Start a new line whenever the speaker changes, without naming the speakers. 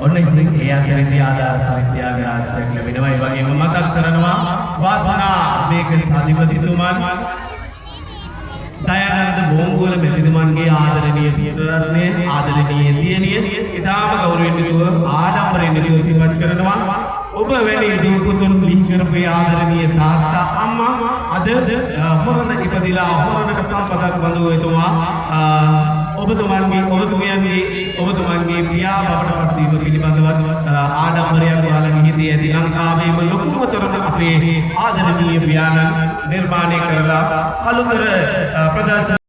ඔන්න ඉතින් ඒ අතරේදී ආදාර පරිත්‍යාග ආශ්‍රයක් ලැබෙනවා. ඒ වගේම මතක් කරනවා වාසනා මේක අධිපතිතුමන් දයානන්ද බෝම්ගෝල මෙතිතුමන්ගේ ආදරණීය පියතුරන්නේ ආදරණීය දියණිය ඉතාම ගෞරවයෙන් යුතුව ආඩම්බරයෙන් යුතුව සිහිපත් කරනවා. ඔබ වැනි දූ පුතුන් බිහි කරපු ආදරණීය තාත්තා අම්මා අද හොරණ ඉපදිලා හොරණක සම්පතක් වඳුව එතුමා ඔබතුමන්ගේ පියා බවට පත් වීම පිළිබඳව ආඩම්බරයක් ඔයාලගේ හිතේ ඇති. ලංකාවේම ලොකුම තොරණ අපේ ආදරණීය පියාණන් නිර්මාණය කරලා අලුතර ප්‍රදර්ශන